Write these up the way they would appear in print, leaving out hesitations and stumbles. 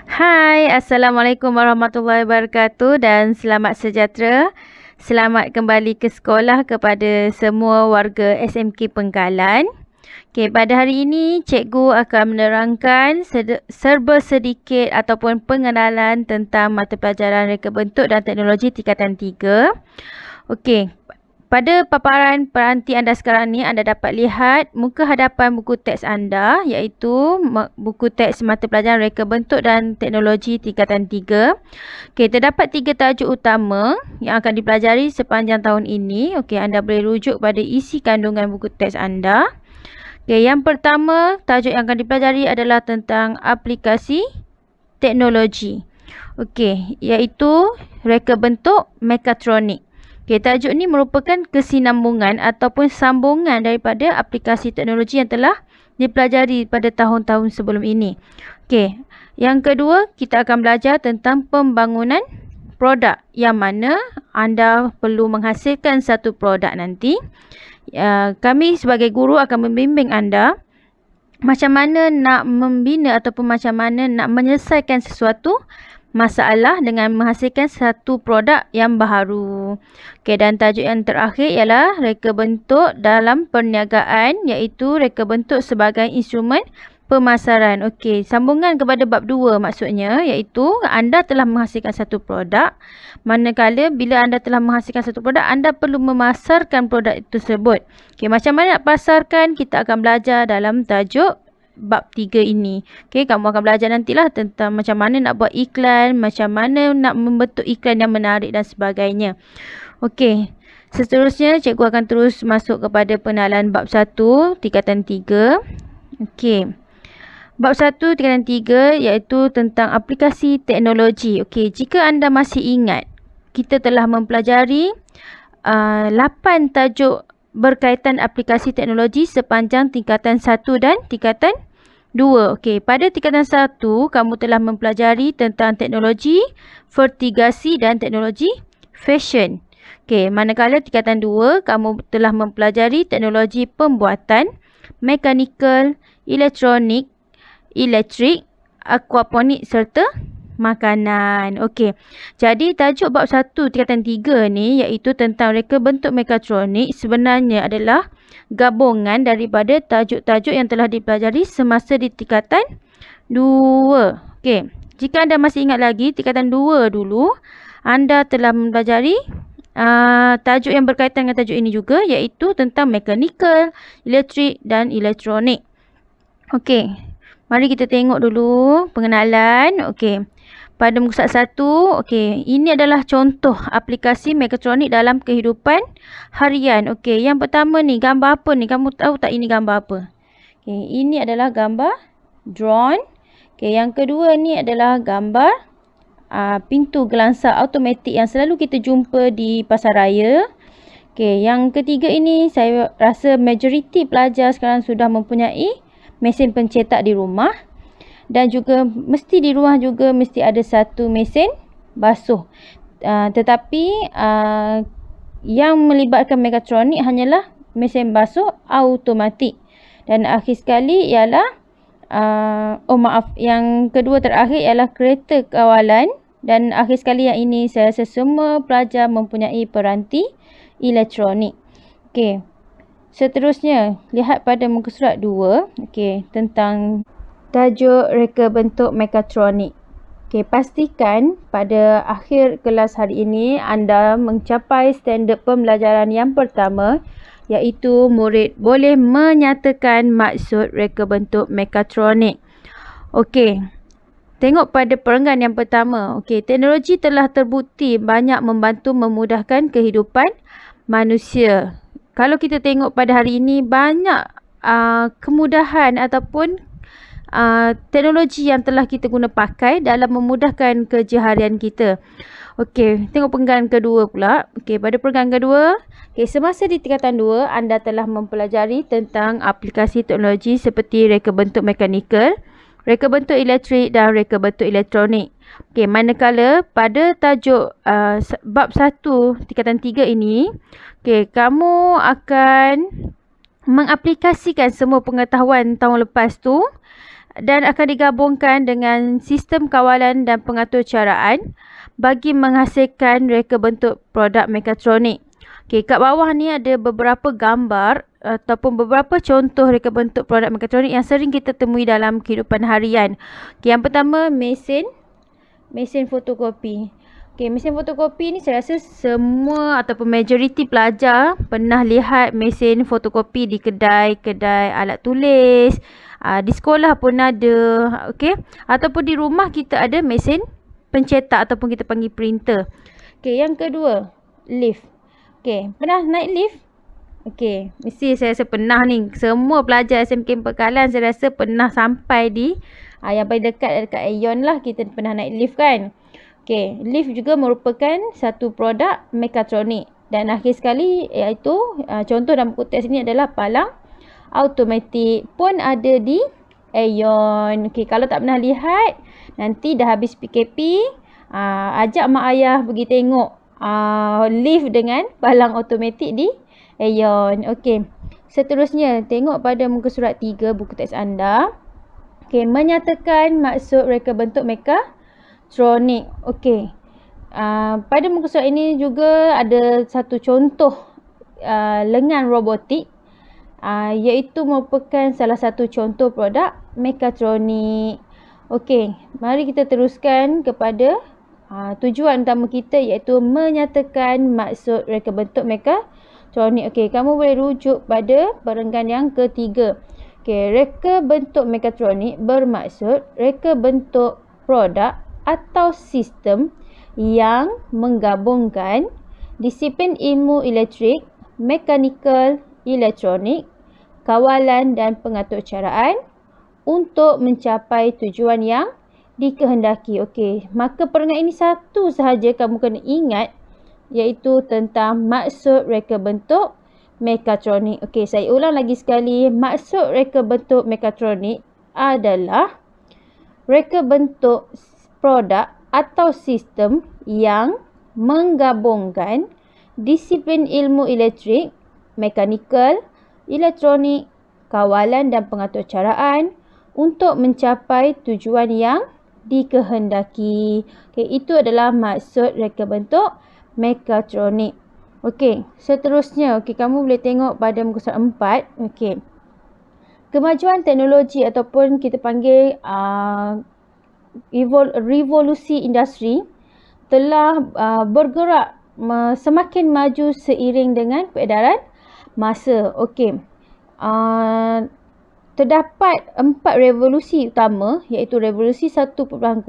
Hai, Assalamualaikum warahmatullahi wabarakatuh dan selamat sejahtera. Selamat kembali ke sekolah kepada semua warga SMK Pengkalan. Okey, pada hari ini cikgu akan menerangkan serba sedikit ataupun pengenalan tentang mata pelajaran reka bentuk dan teknologi tingkatan 3. Okey, pada paparan peranti anda sekarang ni, anda dapat lihat muka hadapan buku teks anda, iaitu buku teks mata pelajaran reka bentuk dan teknologi tingkatan 3. Okey, terdapat 3 tajuk utama yang akan dipelajari sepanjang tahun ini. Okey, anda boleh rujuk pada isi kandungan buku teks anda. Okey, yang pertama, tajuk yang akan dipelajari adalah tentang aplikasi teknologi. Okey, iaitu reka bentuk mekatronik. Okey, tajuk ni merupakan kesinambungan ataupun sambungan daripada aplikasi teknologi yang telah dipelajari pada tahun-tahun sebelum ini. Okey, yang kedua, kita akan belajar tentang pembangunan produk yang mana anda perlu menghasilkan satu produk nanti. Kami sebagai guru akan membimbing anda macam mana nak membina ataupun macam mana nak menyelesaikan sesuatu masalah dengan menghasilkan satu produk yang baharu. Okey, dan tajuk yang terakhir ialah reka bentuk dalam perniagaan, iaitu reka bentuk sebagai instrumen pemasaran. Okey, sambungan kepada bab 2 maksudnya, iaitu anda telah menghasilkan satu produk. Manakala bila anda telah menghasilkan satu produk, anda perlu memasarkan produk tersebut. Okey, macam mana nak pasarkan, kita akan belajar dalam tajuk bab 3 ini. Okey, kamu akan belajar nantilah tentang macam mana nak buat iklan, macam mana nak membentuk iklan yang menarik dan sebagainya. Okey, seterusnya cikgu akan terus masuk kepada pengenalan bab 1 tingkatan 3. Okey. Bab 1 tingkatan 3 iaitu tentang aplikasi teknologi. Okey, jika anda masih ingat, kita telah mempelajari 8 tajuk berkaitan aplikasi teknologi sepanjang tingkatan 1 dan tingkatan 2. Okey, pada tingkatan 1, kamu telah mempelajari tentang teknologi vertigasi dan teknologi fashion. Okey, manakala tingkatan 2, kamu telah mempelajari teknologi pembuatan, mekanikal, elektronik, elektrik, aquaponik serta makanan. Okey. Jadi tajuk bab 1 tingkatan 3 ni iaitu tentang reka bentuk mekatronik sebenarnya adalah gabungan daripada tajuk-tajuk yang telah dipelajari semasa di tingkatan 2. Okey. Jika anda masih ingat lagi tingkatan 2 dulu, anda telah mempelajari tajuk yang berkaitan dengan tajuk ini juga, iaitu tentang mekanikal, elektrik dan elektronik. Okey. Mari kita tengok dulu pengenalan. Okey. Pada muka 1, okey, ini adalah contoh aplikasi mekatronik dalam kehidupan harian. Okey, yang pertama ni, gambar apa ni? Kamu tahu tak ini gambar apa? Okey, ini adalah gambar drone. Okey, yang kedua ni adalah gambar pintu gelangsa automatik yang selalu kita jumpa di pasaraya. Okey, yang ketiga ini saya rasa majoriti pelajar sekarang sudah mempunyai mesin pencetak di rumah. Dan juga mesti di rumah juga mesti ada satu mesin basuh. Tetapi yang melibatkan mekatronik hanyalah mesin basuh automatik. Dan akhir sekali ialah yang kedua terakhir ialah kereta kawalan. Dan akhir sekali yang ini saya rasa semua pelajar mempunyai peranti elektronik. Okey. Seterusnya, lihat pada muka surat 2. Okey, tentang tajuk reka bentuk mekatronik. Okey, pastikan pada akhir kelas hari ini anda mencapai standard pembelajaran yang pertama, iaitu murid boleh menyatakan maksud reka bentuk mekatronik. Okey, tengok pada perenggan yang pertama. Okey, teknologi telah terbukti banyak membantu memudahkan kehidupan manusia. Kalau kita tengok pada hari ini, banyak kemudahan ataupun teknologi yang telah kita guna pakai dalam memudahkan kerja harian kita. Okey, tengok perenggan kedua pula. Okey, pada perenggan kedua, semasa di tingkatan 2, anda telah mempelajari tentang aplikasi teknologi seperti reka bentuk mekanikal, reka bentuk elektrik dan reka bentuk elektronik. Okey, manakala pada tajuk bab 1 tingkatan 3 ini, kamu akan mengaplikasikan semua pengetahuan tahun lepas tu dan akan digabungkan dengan sistem kawalan dan pengaturcaraan bagi menghasilkan reka bentuk produk mekatronik. Okey, kat bawah ni ada beberapa gambar ataupun beberapa contoh reka bentuk produk mekatronik yang sering kita temui dalam kehidupan harian. Okey, yang pertama mesin fotokopi. Okey, mesin fotokopi ni saya rasa semua ataupun majoriti pelajar pernah lihat mesin fotokopi di kedai alat tulis. Di sekolah pun ada, okey. Ataupun di rumah kita ada mesin pencetak ataupun kita panggil printer. Okey, yang kedua, lift. Okey, pernah naik lift? Okey, mesti saya rasa pernah ni. Semua pelajar SMK Pengkalan saya rasa pernah sampai di yang paling dekat Aeon lah, kita pernah naik lift kan. Okey, lift juga merupakan satu produk mekatronik. Dan akhir sekali iaitu contoh dalam buku teks ini adalah palang automatik pun ada di Aeon. Okey, kalau tak pernah lihat, nanti dah habis PKP, ajak mak ayah pergi tengok lift dengan palang automatik di Aeon. Okey, seterusnya tengok pada muka surat 3 buku teks anda. Okey, menyatakan maksud reka bentuk mekatronik. Okey. Pada muka surat ini juga ada satu contoh lengan robotik, iaitu merupakan salah satu contoh produk mekatronik. Okey, mari kita teruskan kepada tujuan utama kita, iaitu menyatakan maksud reka bentuk mekatronik. Okey, kamu boleh rujuk pada perenggan yang ketiga. Okey, reka bentuk mekatronik bermaksud reka bentuk produk atau sistem yang menggabungkan disiplin ilmu elektrik, mekanikal, elektronik, kawalan dan pengaturcaraan untuk mencapai tujuan yang dikehendaki. Okey, maka perenggan ini satu sahaja kamu kena ingat, iaitu tentang maksud reka bentuk mekatronik. Okey, saya ulang lagi sekali. Maksud reka bentuk mekatronik adalah reka bentuk produk atau sistem yang menggabungkan disiplin ilmu elektrik, mekanikal, elektronik, kawalan dan pengaturcaraan untuk mencapai tujuan yang dikehendaki. Okey, itu adalah maksud reka bentuk mekatronik. Okey, seterusnya, okey, kamu boleh tengok pada muka surat 4. Okey. Kemajuan teknologi ataupun kita panggil revolusi industri telah bergerak semakin maju seiring dengan peredaran masa. Okey. Terdapat 4 revolusi utama, iaitu revolusi 1.0,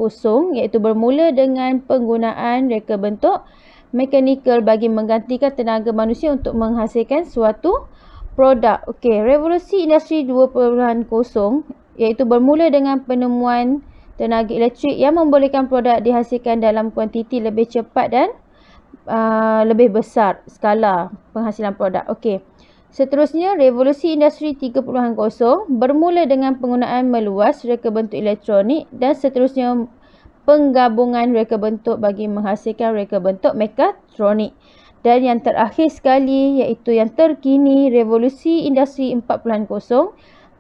iaitu bermula dengan penggunaan reka bentuk mekanikal bagi menggantikan tenaga manusia untuk menghasilkan suatu produk. Okey, revolusi industri 2.0 iaitu bermula dengan penemuan tenaga elektrik yang membolehkan produk dihasilkan dalam kuantiti lebih cepat dan lebih besar skala penghasilan produk. Okey. Seterusnya, revolusi industri 3.0 bermula dengan penggunaan meluas reka bentuk elektronik dan seterusnya penggabungan reka bentuk bagi menghasilkan reka bentuk mekatronik. Dan yang terakhir sekali, iaitu yang terkini, revolusi industri 4.0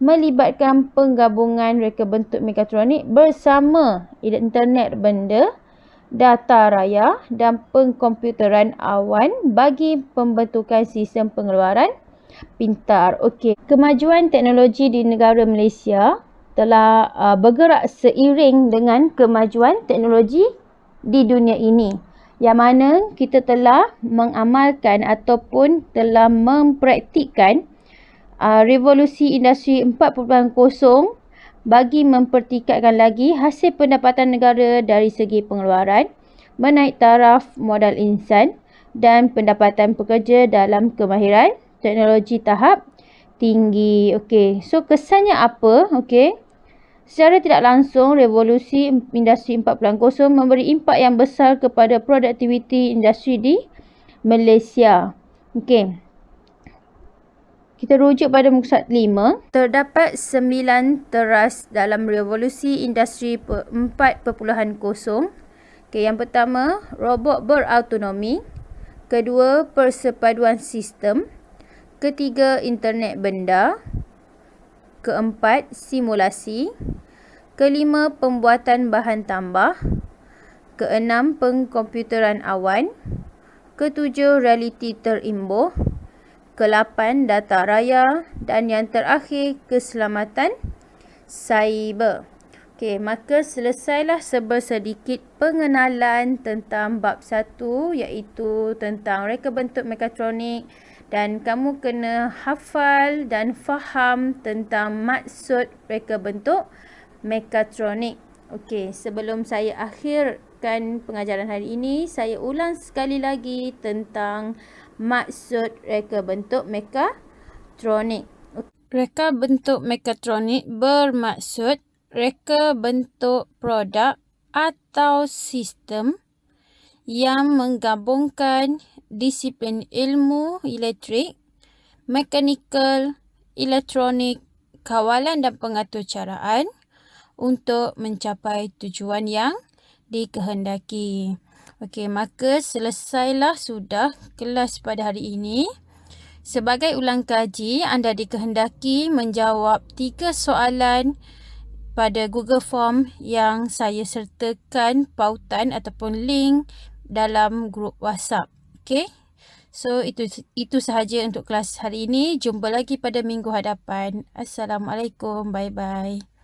melibatkan penggabungan reka bentuk mekatronik bersama internet benda, data raya dan pengkomputeran awan bagi pembentukan sistem pengeluaran pintar. Okey, kemajuan teknologi di negara Malaysia telah bergerak seiring dengan kemajuan teknologi di dunia ini, yang mana kita telah mengamalkan ataupun telah mempraktikkan revolusi industri 4.0 bagi mempertingkatkan lagi hasil pendapatan negara dari segi pengeluaran, menaik taraf modal insan dan pendapatan pekerja dalam kemahiran teknologi tahap tinggi. Okey, so kesannya apa? Okey, secara tidak langsung, revolusi industri 4.0 memberi impak yang besar kepada produktiviti industri di Malaysia. Okey, kita rujuk pada muka surat 5. Terdapat 9 teras dalam revolusi industri 4.0. Okey, yang pertama, robot berautonomi. Kedua, persepaduan sistem. Ketiga, internet benda. Keempat, simulasi. Kelima, pembuatan bahan tambah. Keenam, pengkomputeran awan. Ketujuh, realiti terimbuh. Kelapan, data raya. Dan yang terakhir, keselamatan cyber. Okey, maka selesailah sedikit pengenalan tentang bab 1 iaitu tentang reka bentuk mekatronik, dan kamu kena hafal dan faham tentang maksud reka bentuk mekatronik. Okey, sebelum saya akhirkan pengajaran hari ini, saya ulang sekali lagi tentang maksud reka bentuk mekatronik. Reka bentuk mekatronik bermaksud reka bentuk produk atau sistem yang menggabungkan disiplin ilmu elektrik, mekanikal, elektronik, kawalan dan pengaturcaraan untuk mencapai tujuan yang dikehendaki. Okey, maka selesailah sudah kelas pada hari ini. Sebagai ulang kaji, anda dikehendaki menjawab 3 soalan pada Google Form yang saya sertakan pautan ataupun link dalam grup WhatsApp. Okey? So, itu sahaja untuk kelas hari ini. Jumpa lagi pada minggu hadapan. Assalamualaikum. Bye-bye.